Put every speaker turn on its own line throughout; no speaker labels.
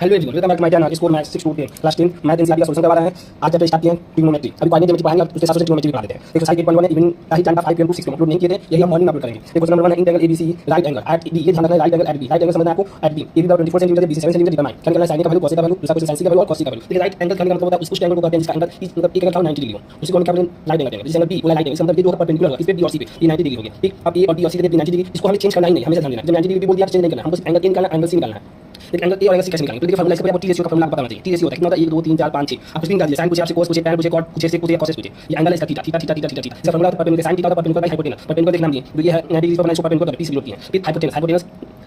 Hello everyone, welcome back to my channel score maths 6 to class 10 math NCERT का solution करवा रहे हैं। आज चैप्टर स्टार्ट किए हैं ट्रिग्नोमेट्री। अभी कोऑर्डिनेट ज्योमेट्री पढ़ाएंगे, उसके साथ ट्रिग्नोमेट्री भी पढ़ा देते हैं। एक्सरसाइज 8.1 इवन ही time 5 pm to 6 pm upload नहीं किए थे, यही हम मॉर्निंग में अपलोड करेंगे। क्वेश्चन नंबर 1 है integral ABC right angle at B. ये ध्यान रखना है, right angle at B. Right angle समझना है आपको at B. A B 24 centimetre, B 7 centimetre determine. क्या करना है, साइन का वैल्यू, कॉस का वैल्यू, दूसरा क्वेश्चन साइन का वैल्यू और कॉस का वैल्यू। ठीक है, राइट एंगल का मतलब होता है उस एंगल को कहते हैं जिसका एंगल मतलब एक एंगल 90 डिग्री हो, उसी को हम क्या बोलते हैं, राइट एंगल। जिस एंगल बी वाला राइट एंगल मतलब ये जो परपेंडिकुलर होगा, इस पे बी और सी पे ये 90 डिग्री हो गया। ठीक, अब ए और बी और सी के 90 डिग्री, इसको हमें चेंज करना ही नहीं, हमेशा ध्यान देना। जब 90 डिग्री बोल दिया चेंज नहीं करना, हमको एंगल ए निकालना, एंगल सी निकालना है। लेकिन एंगल ए और एंगल सी कैसे निकालेंगे? तो देखिए फार्मूला इसका आपको टी रेशियो का फार्मूला पता होना चाहिए। टी रेशियो होता है कितना होता है, 1 2 3 4 5 6। आप कुछ भी निकाल दिया, साइन पूछे आपसे, कोस पूछे, टैन पूछे, कॉट पूछे, सेक पूछे, कॉसेस पूछे। ये एंगल है इसका theta theta theta theta theta. इसका फार्मूला परपेंडिकुलर साइन थीटा होता है परपेंडिकुलर बाय हाइपोटेनस। परपेंडिकुलर देखना नहीं, तो ये है 90 डिग्री पर बनाए इसको परपेंडिकुलर 30 होती है। फिर हाइपोटेनस, हाइपोटेनस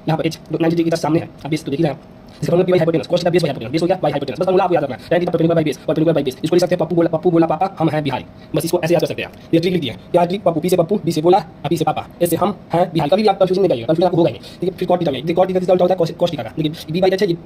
यहां पर h 90 डिग्री के सामने है। अब बेस तो देखिए आप इसका formula by hypotenuse, cos theta base by hypotenuse, base हो गया बाय हाइपोटेनस। बस फार्मूला आपको याद रखना है, tan theta perpendicular by base, perpendicular by base. इसको लिख सकते हैं पप्पू बोला पापा हम हैं बिहारी। बस इसको ऐसे याद कर सकते हैं आप। ये ट्रिक लिख दिया, क्या ट्रिक? पप्पू, पी से पप्पू, बी से बोला, बी से पापा, ए से हम हैं बिहारी। कभी भी आप कंफ्यूजन नहीं करिएगा, कंफ्यूजन आपको होगा ही नहीं। ठीक है, फिर cot थीटा में, cot थीटा होता है cos थीटा का, लेकिन b बाय h है,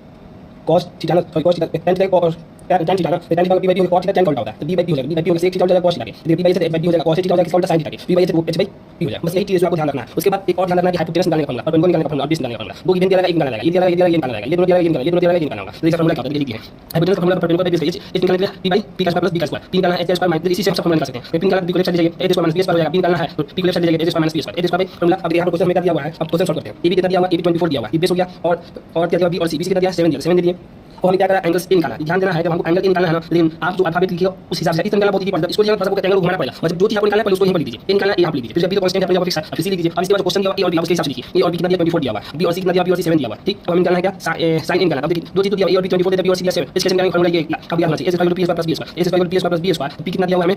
cos थीटा ना, sorry cos theta tan theta और tan थीटा ना, tan theta b by b cos theta tan का उल्टा होता है, तो b बाय b हो जाएगा, b बाय b हो जाएगा, sec थीटा हो जाएगा cos थीटा के, लेकिन b by h h by b हो जाएगा cos थीटा हो जाएगा, sin थीटा के, b by h h by b हो जाएगा। बस यही चीज आपको ध्यान रखना है। उसके बाद एक और ध्यान रखना है कि हाइपोटेनस निकालने का फार्मूला, परपेंडिकुलर निकालने का फार्मूला और बेस निकालने का फार्मूला। दो गिवन दिया जाएगा, एक निकालना जाएगा, ये दिया जाएगा, ये निकालना जाएगा, ये दोनों दिया जाएगा, ये निकालना जाएगा, ये निकालना होगा। तो इसका फार्मूला क्या होता है, ये लिखिए हाइपोटेनस का formula perpendicular by base h निकालने के लिए p बाय p का स्क्वायर प्लस b का स्क्वायर, p निकालना है h स्क्वायर माइनस, इसी से हम सब फार्मूला निकाल सकते हैं। p निकालना b को लेफ्ट साइड ले जाइए, h square minus b square हो जाएगा, p निकालना है तो p को लेफ्ट साइड ले जाइए, h square minus b square, h square formula. अब यहाँ पर क्वेश्चन में क्या दिया हुआ है, अब क्वेश्चन सॉल्व करते हैं। a b कितना दिया हुआ, a b 24 दिया हुआ, ये बेस हो गया, और क्या दिया b और c, b कितना दिया 7 दिया, 7 दे दिए। और हमें क्या करना है, एंगल्स ए निकालना है। ध्यान देना है, जब हमको एंगल ए निकालना है ना, लेकिन आप जो अल्फाबेट लिखिएगा उस हिसाब से इस निकालना बहुत ही पड़ता है। इसको जब एंगल को घुमाना पड़ेगा, मतलब जो चीज आपको निकालना है पहले उसको यहीं पर लिख दीजिए। ए निकालना है, आप लिख दीजिए, फिर जब भी तो कांस्टेंट है अपने फिक्स है, फिर सी लिख दीजिए। अब इसके बाद क्वेश्चन दिया ए और बी, उसके हिसाब से लिखिए। ए और बी कितना दिया 24 दिया हुआ, बी और सी कितना दिया, बी और सी 7 दिया हुआ। ठीक, अब हमें निकालना है क्या, साइन ए निकालना। अब देखिए दो चीज तो दिया, ए और बी 24 दिया, बी और सी दिया 7। इसके निकालने का फार्मूला ये अब याद रखिए, A square plus B square plus B square, p square p कितना दिया हुआ हमें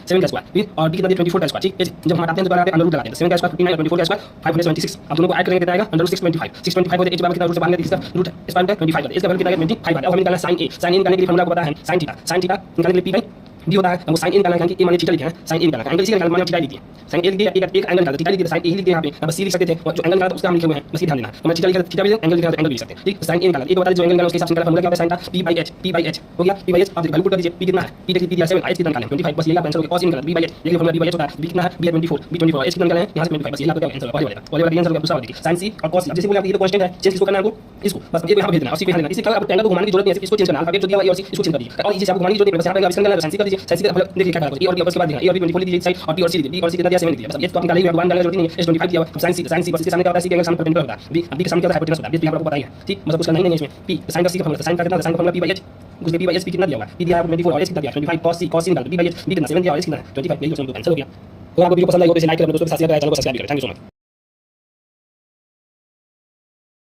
7 का स्क्वायर, फिर और b कितना दिया 24 का स्क्वायर। ठीक, जब हम हटाते हैं तो बाहर आते हैं अंडर रूट लगाते हैं, 7 का स्क्वायर 59 24 का स्क्वायर 576। अब दोनों को ऐड करेंगे कितना आएगा, अंडर रूट 625 625 होता है, h बार कितना रूट से बाहर निकलेगा, रूट स्क्वायर का 25 होता है, इसका वैल्यू कितना आएगा 25 आता है। अब हमें निकालना है साइन ए, साइन ए निकालने के लिए फार्मूला को पता है, साइन थीटा निकालने के लिए p b होता है। हमको साइन ए निकालना है, क्योंकि ए माने थीटा लिखे हैं, साइन ए निकालना है, एंगल सी निकालना माने थीटा लिख दिए, साइन ए लिख दिया, एक एंगल निकालते थीटा लिख दिया, साइन ए लिख दिया, यहाँ पे अब सी लिख सकते थे, और जो एंगल निकाला उसका हम लिखे हुए हैं, बस ये ध्यान देना। तो मैं थीटा लिखा थीटा भी एंगल लिखा एंगल भी लिख सकते हैं। ठीक, साइन ए निकाला, एक बता दे जो एंगल निकाला उसके हिसाब से निकाला फार्मूला क्या होता है, साइन था p बाय h हो गया, p बाय h। आप वैल्यू पुट कर दीजिए, p कितना है, p दिया 7, h कितना निकालें 25, बस यही आप आंसर होगा। cos निकाला b बाय h, देखिए फार्मूला b बाय h होता है, b कितना है, b 24 b 24 h कितना निकालें यहाँ से 25, बस यही आपका आंसर होगा। वाले वाला आंसर होगा दूसरा वाला, साइन c और cos। जैसे बोले आप ये तो कांस्टेंट है, चेंज किसको करना है आपको, इसको बस ये यहां पे भेज देना, उसी पे ध्यान देना। इसी का आपको एंगल को घुमाने की जरूरत नहीं है, इसको चेंज करना, अल्फाबेट जो दिया हुआ है और इसको चेंज कर दीजिए, और इसी से आपको घुमाने की जरूरत नहीं है। बस यहां पे आप इसका निकालना साइन c कर दीजिए, साइन c का देखिए क्या करेगा, ए और बी उसके बाद देखना, ए और बी 24 दीजिए साइड, और b और c दीजिए, b और c कितना दिया 7 दिया, बस ये तो आप निकालिए, आपको निकालने की जरूरत नहीं है। h 25 दिया हुआ, साइन c बस इसके सामने क्या होता है, c के एंगल सामने परपेंडिकुलर होता है, b के सामने क्या होता है, हाइपोटेनस होता है, ये आपको पता ही है। ठीक, मतलब कुछ करना ही नहीं है इसमें। p साइन का c का फार्मूला, साइन का कितना, साइन का फार्मूला p बाय h, उसके p बाय h p कितना दिया हुआ है, p दिया है 24 और h कितना दिया 25, cos c निकाल, b बाय h b कितना 7 दिया और h कितना 25, यही क्वेश्चन का आंसर हो गया। तो आपको वीडियो पसंद आई हो तो इसे लाइक करें, दोस्तों के साथ शेयर करें, चैनल को सब्सक्राइब करें। Thank you so much.